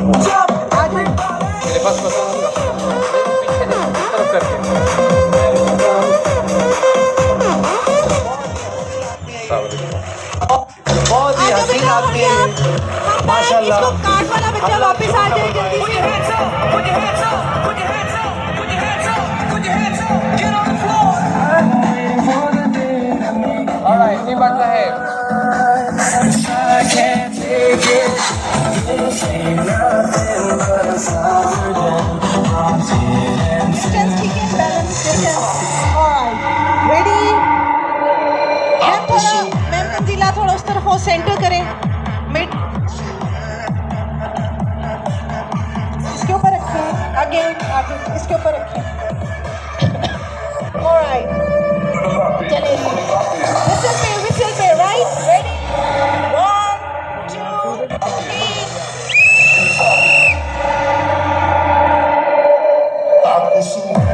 मेरे पास पता नहीं पीछे तरफ करके बहुत ही हसीन आदमी है माशाल्लाह। इसको कार्ड वाला बच्चा वापस आ जाए जल्दी से। ऑलराइट, ये बढ़ता है। डिस्टेंस ठीक है, balance distance. Alright, ready. Ma'am मंजिला थोड़ा उस तरफ हो, सेंटर करें, मिड इसके ऊपर रखें, आगे आगे इसके ऊपर रखें। ऑलराइट, चलिए विसल पे राइट, रेडी 1 2 3। I